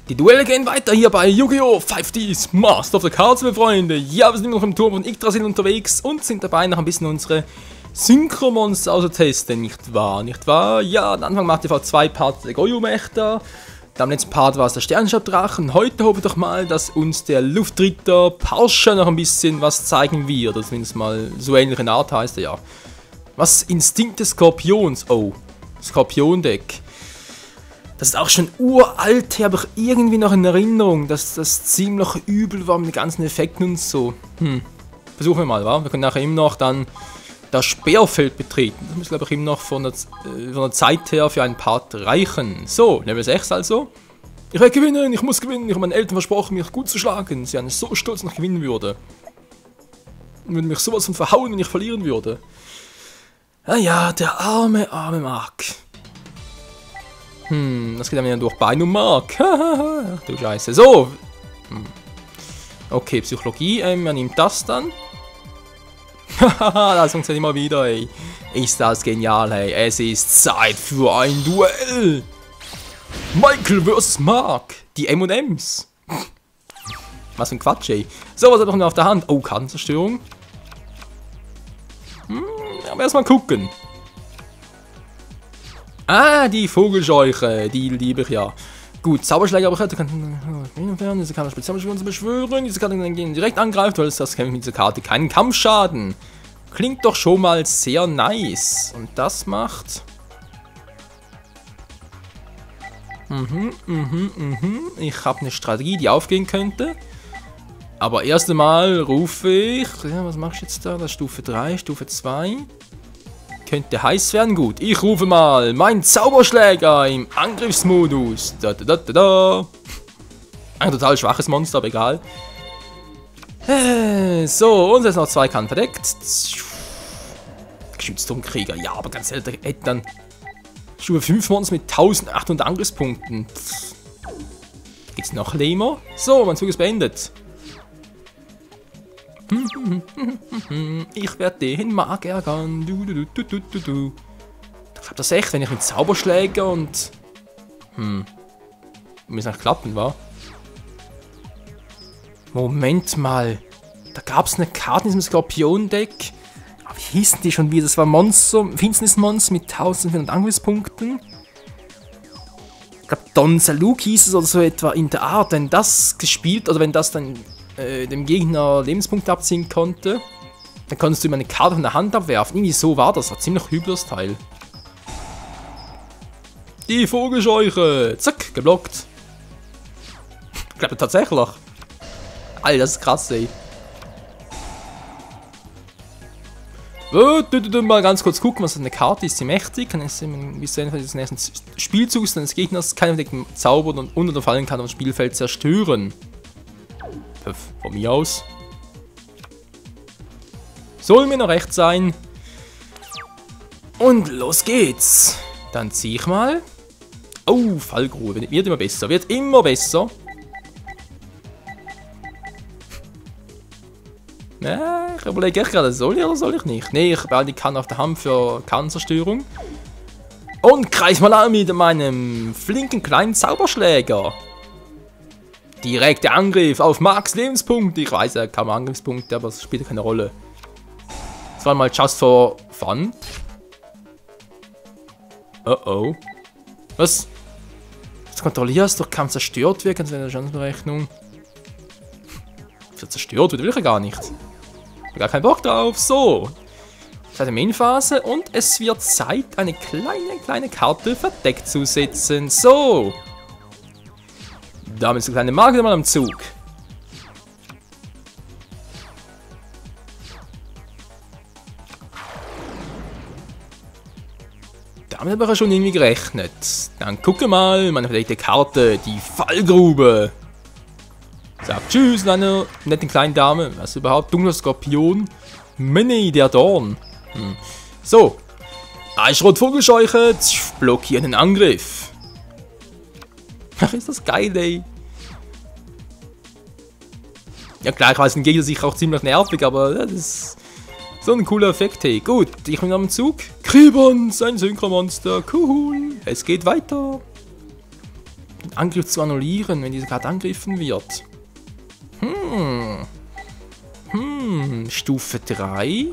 Die Duelle gehen weiter hier bei Yu-Gi-Oh! 5Ds Master of the Cards, liebe Freunde. Ja, wir sind immer noch im Turm von Yggdrasil unterwegs und sind dabei, noch ein bisschen unsere Synchromonster auszutesten, nicht wahr? Nicht wahr? Ja, am Anfang machte vor 2 Parts der Goju-Mächter. Dann im letzten Part war es der Sternenstaubdrachen. Heute hoffe ich doch mal, dass uns der Luftritter Parsha noch ein bisschen was zeigen wird. Oder zumindest mal so ähnliche Art heißt er ja. Was? Instinkt des Skorpions. Oh, Skorpion-Deck. Das ist auch schon uralt, habe ich irgendwie noch in Erinnerung, dass das ziemlich übel war mit den ganzen Effekten und so. Versuchen wir mal, wa? Wir können nachher immer noch dann das Speerfeld betreten. Das muss, glaube ich, immer noch von der Zeit her für einen Part reichen. So, Level 6 also. Ich werde gewinnen, ich muss gewinnen. Ich habe meinen Eltern versprochen, mich gut zu schlagen. Sie waren so stolz, wenn ich gewinnen würde. Und würden mich sowas von verhauen, wenn ich verlieren würde. Ah ja, der arme Mark. Das geht dann durch Bein und Mark. Du Scheiße. So. Okay, Psychologie. Er nimmt das dann. Hahaha, das funktioniert immer wieder, ey. Ist das genial, ey. Es ist Zeit für ein Duell. Michael vs. Mark. Die M&M's. Was für ein Quatsch, ey. So, was hat er noch auf der Hand? Oh, Kartenzerstörung. Aber erstmal gucken. Ah, die Vogelscheuche, die liebe ich ja. Gut, Zauberschläger, aber diese kann Spezialbeschwörung beschwören. Diese Karte kann direkt angreifen, weil das kämpft mit dieser Karte keinen Kampfschaden. Klingt doch schon mal sehr nice. Und das macht. Ich habe eine Strategie, die aufgehen könnte. Aber erst einmal rufe ich. Ja, was machst du jetzt da? Das ist Stufe 3, Stufe 2. Könnte heiß werden. Gut, ich rufe mal meinen Zauberschläger im Angriffsmodus. Ein total schwaches Monster, aber egal. So, und jetzt noch 2 Karten verdeckt. Geschützturmkrieger. Ja, aber ganz ehrlich, der hätte dann Stufe 5 Monster mit 1800 Angriffspunkten. Geht's noch länger? So, mein Zug ist beendet. Ich werde den Mark ärgern. Ich glaube das echt, wenn ich mit Zauberschläger und. Muss nicht klappen, wa? Moment mal. Da gab es eine Karte in diesem Skorpion-Deck. Wie hießen die schon wieder? Das war Monster, Finsternismonster mit 1500 Angriffspunkten. Ich glaube, Don Saluk hieß es oder so etwa in der Art. Wenn das gespielt, oder wenn das dann dem Gegner Lebenspunkte abziehen konnte, dann konntest du ihm eine Karte von der Hand abwerfen. Irgendwie so war das. War ziemlich übel das Teil. Die Vogelscheuche. Zack, geblockt. Ich glaube tatsächlich. Alter, das ist krass, ey. Mal ganz kurz gucken, was das eine Karte ist. Sie mächtig. Kann es bis zu Ende des nächsten Spielzugs des Gegners keinen Decken zaubern und unter der Fallen kann das Spielfeld zerstören. Von mir aus. Soll mir noch recht sein. Und los geht's. Dann ziehe ich mal. Oh, Fallgrube. Wird immer besser. Wird immer besser. Ich überlege echt gerade, soll ich oder soll ich nicht? Ne, ich behalte die Karte auf der Hand für Kartenzerstörung. Und greif mal an mit meinem flinken kleinen Zauberschläger. Direkter Angriff auf Marks Lebenspunkte. Ich weiß, er kann Angriffspunkte, aber es spielt keine Rolle. Das war mal just for fun. Oh. Was? Das kontrollierst du, kann zerstört werden, kannst du eine Chancenberechnung. Wird zerstört, will ich gar nicht. Ich habe gar keinen Bock drauf. So. Seit der Main-Phase und es wird Zeit, eine kleine Karte verdeckt zu setzen. So. Damit ist der kleine Mark mal am Zug. Damit habe ich schon irgendwie gerechnet. Dann gucke mal, meine verdeckte Karte, die Fallgrube. Sagt Tschüss, eine nette kleine Dame. Was überhaupt? Dunkler Skorpion. Mini, der Dorn. So. Eisschrot-Vogelscheuche. Blockieren den Angriff. Ach, ist das geil, ey. Ja klar, ich weiß, den Gegner sicher auch ziemlich nervig, aber das ist so ein cooler Effekt, hey. Gut, ich bin am Zug. Kribons, ein Synchromonster. Cool. Es geht weiter. Angriff zu annullieren, wenn diese Karte angegriffen wird. Stufe 3.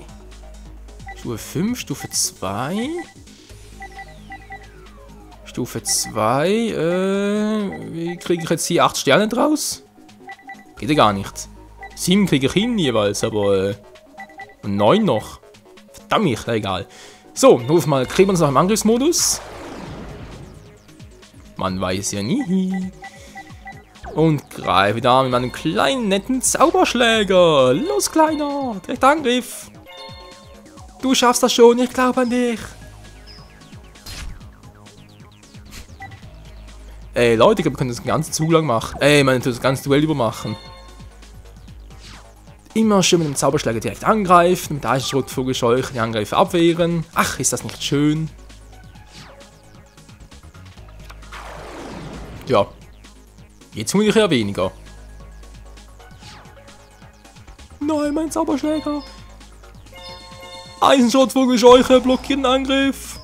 Stufe 5, Stufe 2. Stufe 2, wie kriege ich jetzt hier 8 Sterne draus? Geht ja gar nicht. 7 kriege ich hin jeweils, aber und 9 noch. Verdammt, egal. So, ruf mal, kriegen wir uns noch im Angriffsmodus. Man weiß ja nie. Und greife da mit meinem kleinen, netten Zauberschläger. Los, Kleiner, direkt Angriff. Du schaffst das schon, ich glaube an dich. Ey, Leute, ich glaube, wir können das den ganzen Zug lang machen. Ey, man kann das ganze Duell übermachen. Immer schön mit dem Zauberschläger direkt angreifen, mit Eisenschrotvogelscheuche die Angriffe abwehren. Ach, ist das nicht schön? Ja. Jetzt muss ich ja weniger. Nein, mein Zauberschläger. Eisenschrotvogelscheuche blockiert den Angriff.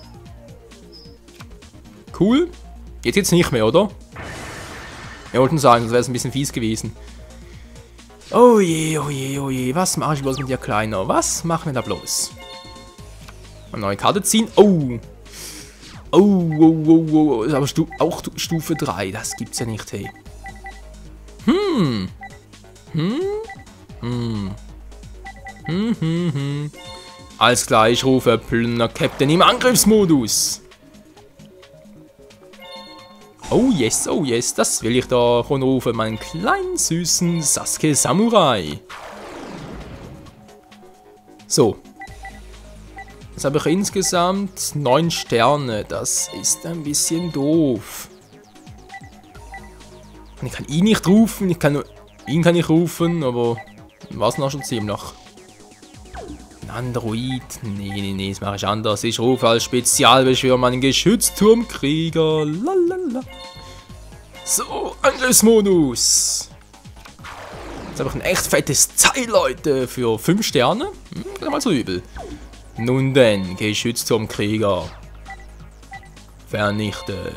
Cool. Jetzt nicht mehr, oder? Wir wollten sagen, das wäre ein bisschen fies gewesen. Oh je, oh je, oh je. Was mache ich bloß mit dir, Kleiner? Was machen wir da bloß? Eine neue Karte ziehen. Oh. Oh. Aber auch Stufe 3. Das gibt's ja nicht, hey. Alles klar, ich rufe Plünder Captain im Angriffsmodus. Oh yes, das will ich da schon rufen, meinen kleinen süßen Sasuke Samurai. So. Jetzt habe ich insgesamt 9 Sterne, das ist ein bisschen doof. Ich kann ihn nicht rufen, ihn kann ich rufen, aber was noch schon ziemlich. Ein Android, nee, das mache ich anders. Ich rufe als Spezialbeschwörer meinen Geschützturmkrieger. Lalala. So, Angriffsmodus. Jetzt habe ich ein echt fettes Teil, Leute, für 5 Sterne. Gar mal so übel. Nun denn, Geschützturmkrieger. Vernichte.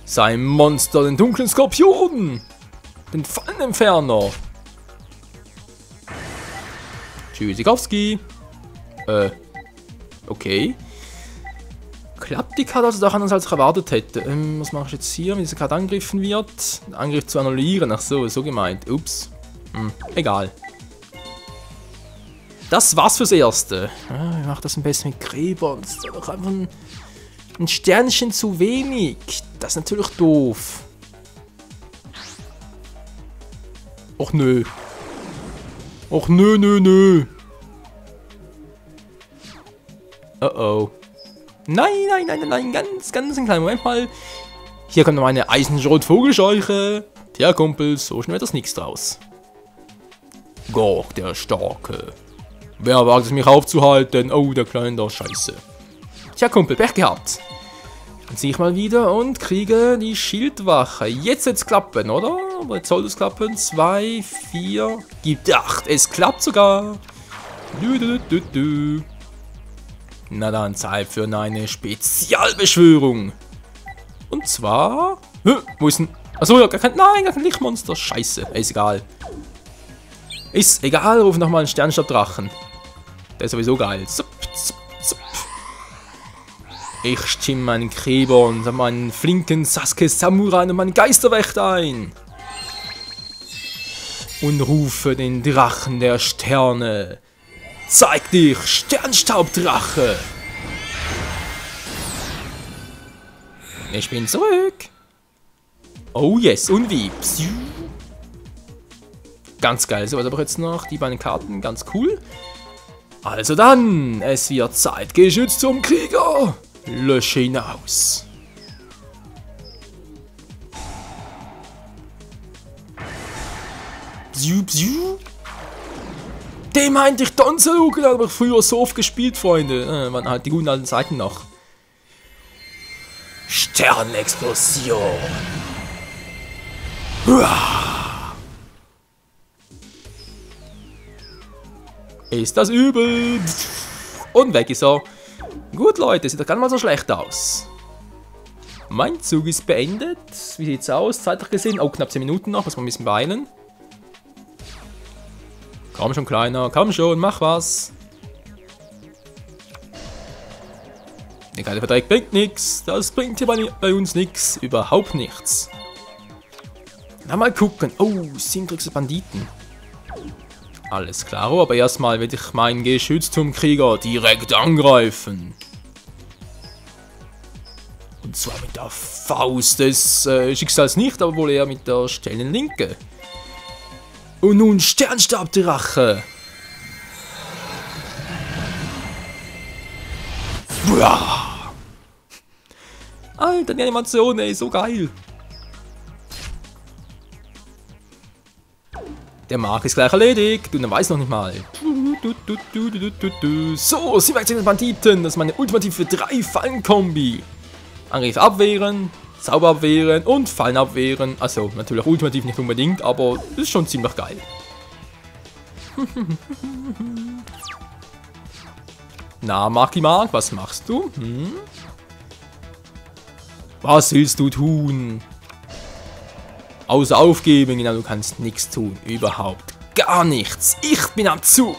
Sein Monster, den dunklen Skorpion. Den Fallenentferner. Tschüssikowski. Okay. Klappt die Karte also doch anders, als ich erwartet hätte. Was mache ich jetzt hier, wenn diese Karte angegriffen wird? Angriff zu annullieren. Ach so, so gemeint. Ups. Egal. Das war's fürs Erste. Ich mache das am besten mit Gräber. Das ist doch einfach ein Sternchen zu wenig. Das ist natürlich doof. Och nö. Och nö. Oh. Nein. Ganz einen kleinen Moment mal. Hier kommt noch meine Eisenschrotvogelscheuche. Tja, Kumpels, so schnell wird das nichts draus. Gorg, der Starke. Wer wagt es mich aufzuhalten? Oh, der Kleine, Scheiße. Tja, Kumpel, Pech gehabt. Dann ziehe ich mal wieder und kriege die Schildwache. Jetzt wird's klappen, oder? Aber jetzt soll es klappen. 2, 4, gibt 8. Es klappt sogar. Na dann, Zeit für eine Spezialbeschwörung. Und zwar... wo ist denn... Achso, ja, gar kein Lichtmonster. Scheiße, ist egal. Ist egal, ruf nochmal einen Sternstaubdrachen. Der ist sowieso geil. Zup. Ich stimme meinen Krieger und meinen flinken Sasuke Samurai und meinen Geisterwächter ein. Und rufe den Drachen der Sterne. Zeig dich, Sternstaubdrache! Ich bin zurück. Oh yes, und wie? Psiu. Ganz geil. So, was aber jetzt noch die beiden Karten, ganz cool. Also dann, es wird Zeit, Geschützturmkrieger. Lösche ihn aus. Psiu. Den meinte ich Donzeluke, den habe ich früher so oft gespielt, Freunde. Waren halt die guten alten Zeiten noch. Sternexplosion. Ist das übel? Und weg ist er. Gut, Leute, sieht doch gar nicht mal so schlecht aus. mein Zug ist beendet. Wie sieht's aus? Zeitlich gesehen? Oh, knapp 10 Minuten noch. Muss man ein bisschen beeilen. Komm schon, Kleiner. Komm schon, mach was. Der kleine Verdreck bringt nichts. Das bringt hier bei uns nichts. Überhaupt nichts. Na, mal gucken. Oh, Sintrix Banditen. Alles klar, aber erstmal werde ich meinen Geschützturmkrieger direkt angreifen. Und zwar mit der Faust des Schicksals nicht, aber wohl eher mit der schnellen Linke. Und nun Sternstabdrache. Buah. Alter, die Animation, ey, so geil. Der Mark ist gleich erledigt und er weiß noch nicht mal. So, 7 Banditen, das ist meine ultimative 3-Fallen-Kombi. Angriff abwehren, Zauber abwehren und Fallen abwehren. Also natürlich ultimativ nicht unbedingt, aber ist schon ziemlich geil. Na, Marky Mark, was machst du? Was willst du tun? Außer aufgeben, genau, du kannst nichts tun. Überhaupt gar nichts. Ich bin am Zug.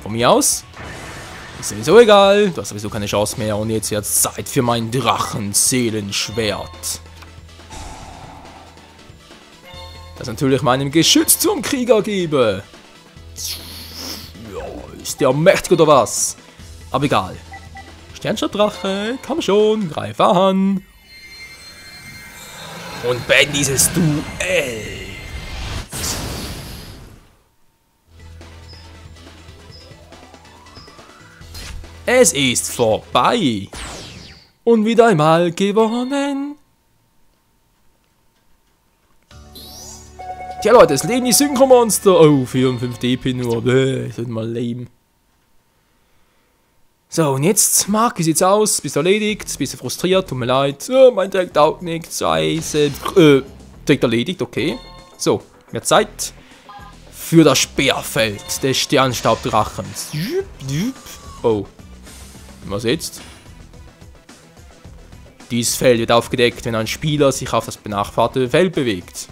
Von mir aus? Ist sowieso egal. Du hast sowieso keine Chance mehr. Und jetzt wird es Zeit für mein Drachenseelenschwert. Das natürlich meinem Geschützturmkrieger gebe. Ja, ist der mächtig oder was? Aber egal. Sternstabdrache, komm schon, greif an. Und beende dieses Duell. Es ist vorbei. Und wieder einmal gewonnen. Tja Leute, es leben die Synchromonster. Oh, 4 und 5 DP nur. Das wird mal lame. So, und jetzt, Marc, wie sieht's aus? Bist du erledigt? Bist du frustriert? Tut mir leid. Mein Deck taugt nichts. Scheiße. Direkt erledigt, okay. So, mehr Zeit für das Speerfeld des Sternstabdrachens. Oh. Was jetzt? Dieses Feld wird aufgedeckt, wenn ein Spieler sich auf das benachbarte Feld bewegt.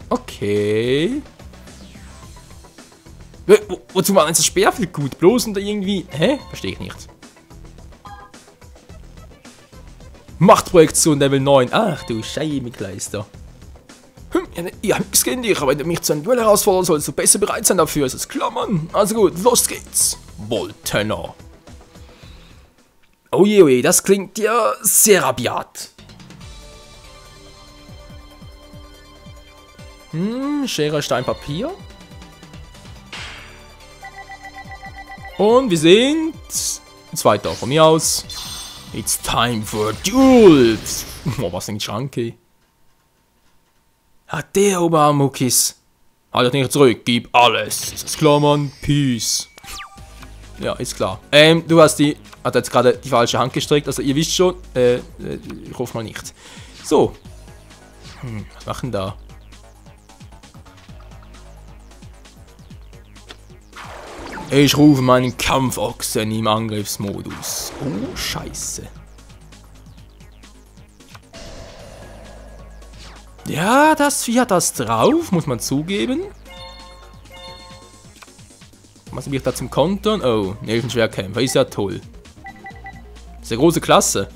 Okay. Wozu war denn das Speerfeld gut? Bloß und irgendwie... Hä? Verstehe ich nicht. Machtprojektion Level 9. Ach du Scheibekleister. Ihr habt nichts gegen dich, aber wenn du mich zu einem Duell herausfordern sollst, du besser bereit sein dafür. Ist das klar, Mann? Also gut, los geht's. Voltenor. Oh je, das klingt ja sehr rabiat. Schere, Stein, Papier. Und wir sind... Zweiter von mir aus. It's time for a duel. Oh, was denn die Schranke? Hat der Oberarmmuckis. Halt dich nicht zurück, gib alles. Ist das klar, Mann? Peace. Ja, ist klar. Du hast die... Hat jetzt gerade die falsche Hand gestreckt, also ihr wisst schon. Ich hoffe mal nicht. So. Was machen da? Ich rufe meinen Kampfochsen im Angriffsmodus. Oh, scheiße. Ja, das Vieh hat das drauf, muss man zugeben. Was habe ich da zum Kontern? Oh, ein Elfenschwertkämpfer, ist ja toll. Das ist eine große Klasse.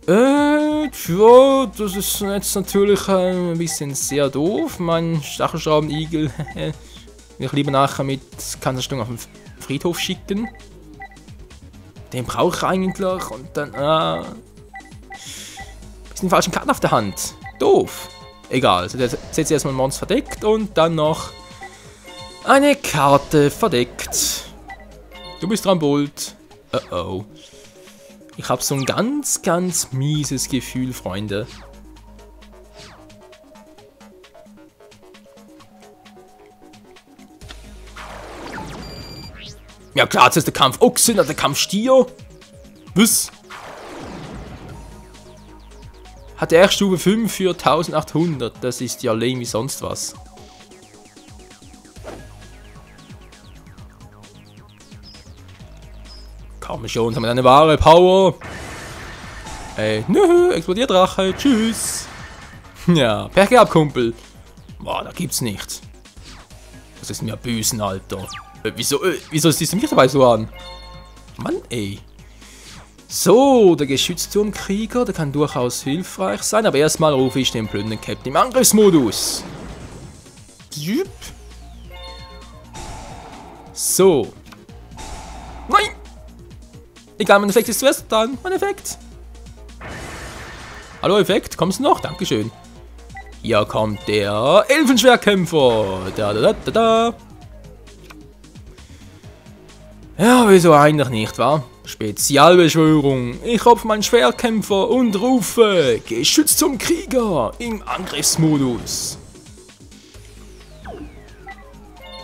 Ja, das ist jetzt natürlich ein bisschen sehr doof. Mein Stachelschraubenigel. Ich lieber nachher mit Kanzlerstung auf den Friedhof schicken. Den brauche ich eigentlich. Und dann, bisschen falschen Karten auf der Hand. Doof. Egal, also der setzt erstmal ein Monster verdeckt und dann noch eine Karte verdeckt. Du bist dran, Bolt. Oh. Ich habe so ein ganz, ganz mieses Gefühl, Freunde. Ja klar, jetzt ist der Kampf Ochsen, also der Kampf Stier. Was? Hat er Stufe 5 für 1800. Das ist ja lame wie sonst was. Komm schon, haben wir eine wahre Power. Nö, explodiert Drache. Tschüss. Ja, Pech gehabt, Kumpel. Boah, da gibt's nicht. Das ist mir Büßen, Alter. Wieso siehst du mich dabei so an? Mann, ey. So, der Geschützturmkrieger, der kann durchaus hilfreich sein, aber erstmal rufe ich den blöden Captain im Angriffsmodus. Jupp. So. Nein! Egal, mein Effekt ist zuerst dran. Mein Effekt. Hallo, Effekt, kommst du noch? Dankeschön. Hier kommt der Elfenschwertkämpfer. Da. Ja, wieso eigentlich nicht, wa? Spezialbeschwörung. Ich hopfe meinen Schwertkämpfer und rufe Geschütz zum Krieger im Angriffsmodus.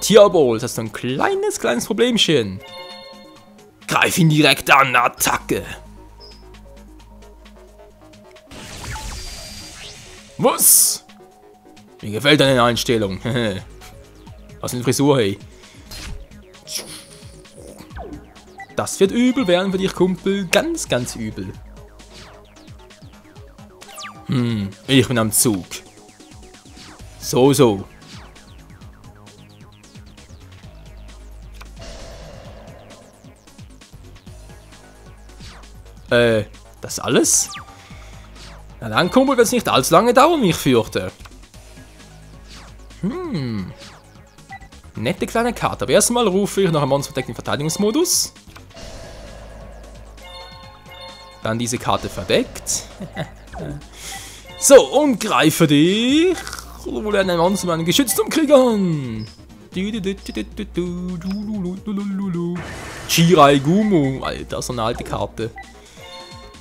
Tierball, das ist ein kleines Problemchen. Greif ihn direkt an, Attacke. Was? Mir gefällt deine Einstellung. Was eine Frisur, hey. Das wird übel werden für dich, Kumpel. Ganz, ganz übel. Ich bin am Zug. So. Das alles? Na dann, Kumpel, wird es nicht allzu lange dauern, wie ich fürchte. Nette kleine Karte. Aber erstmal rufe ich noch ein Monster Deck in Verteidigungsmodus. Dann diese Karte verdeckt. So, und greife dich. Wo lernen ein Monster meinen Geschützturmkriegern? Shirai Gumu. Alter, so eine alte Karte.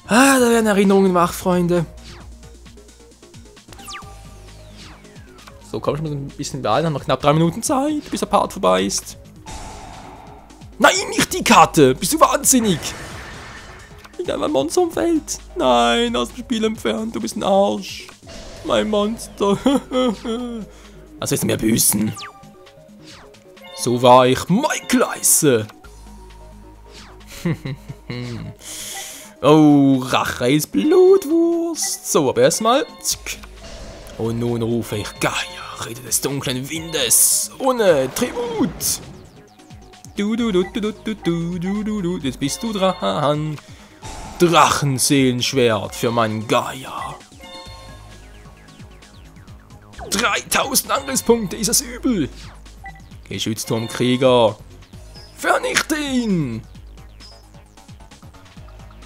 Ah, da werden Erinnerungen wach, Freunde. So, komm schon mal ein bisschen beeilen. Haben noch knapp 3 Minuten Zeit, bis der Part vorbei ist. Nein, nicht die Karte! Bist du wahnsinnig? Ich habe ein Monster umfällt. Nein, aus dem Spiel entfernt. Du bist ein Arsch. Mein Monster. Was willst du mir büßen? So war ich Michael Eise. Oh, Rache ist Blutwurst. So, aber erstmal. Und nun rufe ich Gaia, Ritter des dunklen Windes, ohne Tribut. Jetzt bist du dran. Drachenseelenschwert für meinen Gaia. 3000 Angriffspunkte, ist das übel. Geschützturmkrieger. Vernichte ihn.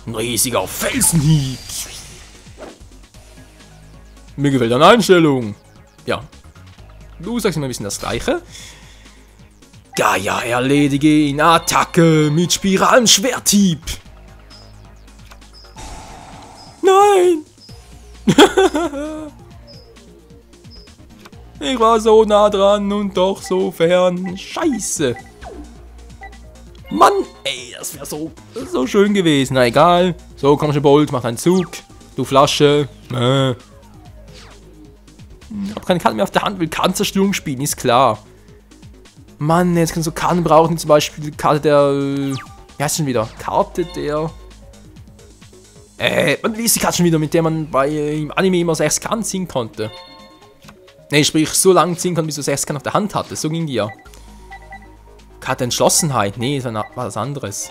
Ein riesiger Felsenhieb. Mir gefällt deine Einstellung. Ja. Du sagst mir ein bisschen das Gleiche. Gaia, erledige ihn. Attacke mit spiralem Schwerthieb. Nein. Ich war so nah dran und doch so fern. Scheiße. Mann, ey, das wäre so schön gewesen. Na egal. So, komm schon, Bolt, mach deinen Zug. Du Flasche. Ich hab keine Karten mehr auf der Hand, will Kartenzerstörung spielen, ist klar. Mann, jetzt kannst du Karten brauchen, zum Beispiel die Karte der... wie heißt schon wieder? Karte der... man liest die Karte schon wieder, mit der man im Anime immer 6 Karten ziehen konnte. Ne, sprich, so lange ziehen konnte, bis du 6 Karten auf der Hand hattest, so ging die ja. Karte Entschlossenheit, nee, das war was anderes.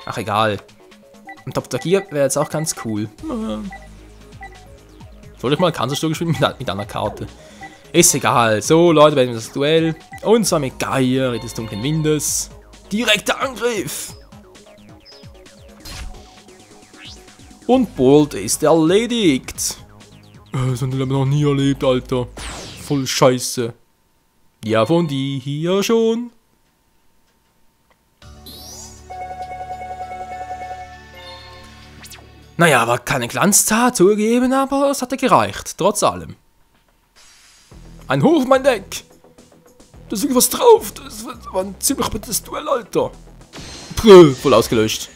Ach, egal. Und Dr. Gear wäre jetzt auch ganz cool. Soll ich mal Kanzlerstück spielen mit einer Karte? Ist egal. So, Leute, beenden wir das Duell. Und zwar mit Gaia, des dunklen Windes. Direkter Angriff. Und Bolt ist erledigt. Das haben wir noch nie erlebt, Alter. Voll scheiße. Ja, von die hier schon. Naja, war keine Glanztat zugegeben, aber es hatte gereicht, trotz allem. Ein Hoch, mein Deck! Da ist irgendwas drauf, das war ein ziemlich bitteres Duell, Alter. Puh, voll ausgelöscht.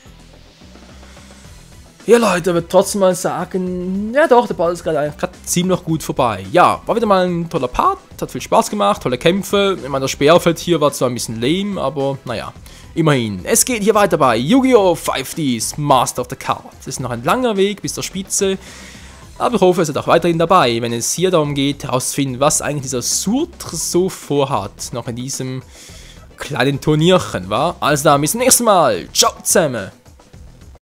Ja, Leute, ich würde trotzdem mal sagen, ja doch, der Ball ist gerade ziemlich gut vorbei. Ja, war wieder mal ein toller Part, hat viel Spaß gemacht, tolle Kämpfe. Ich meine, das Speerfeld hier war zwar ein bisschen lame, aber naja. immerhin, es geht hier weiter bei Yu-Gi-Oh! 5Ds Master of the Cards. Es ist noch ein langer Weg bis zur Spitze, aber ich hoffe, ihr seid auch weiterhin dabei, wenn es hier darum geht, herauszufinden, was eigentlich dieser Surtr so vorhat, noch in diesem kleinen Turnierchen, war. Also dann, bis zum nächsten Mal. Ciao zusammen.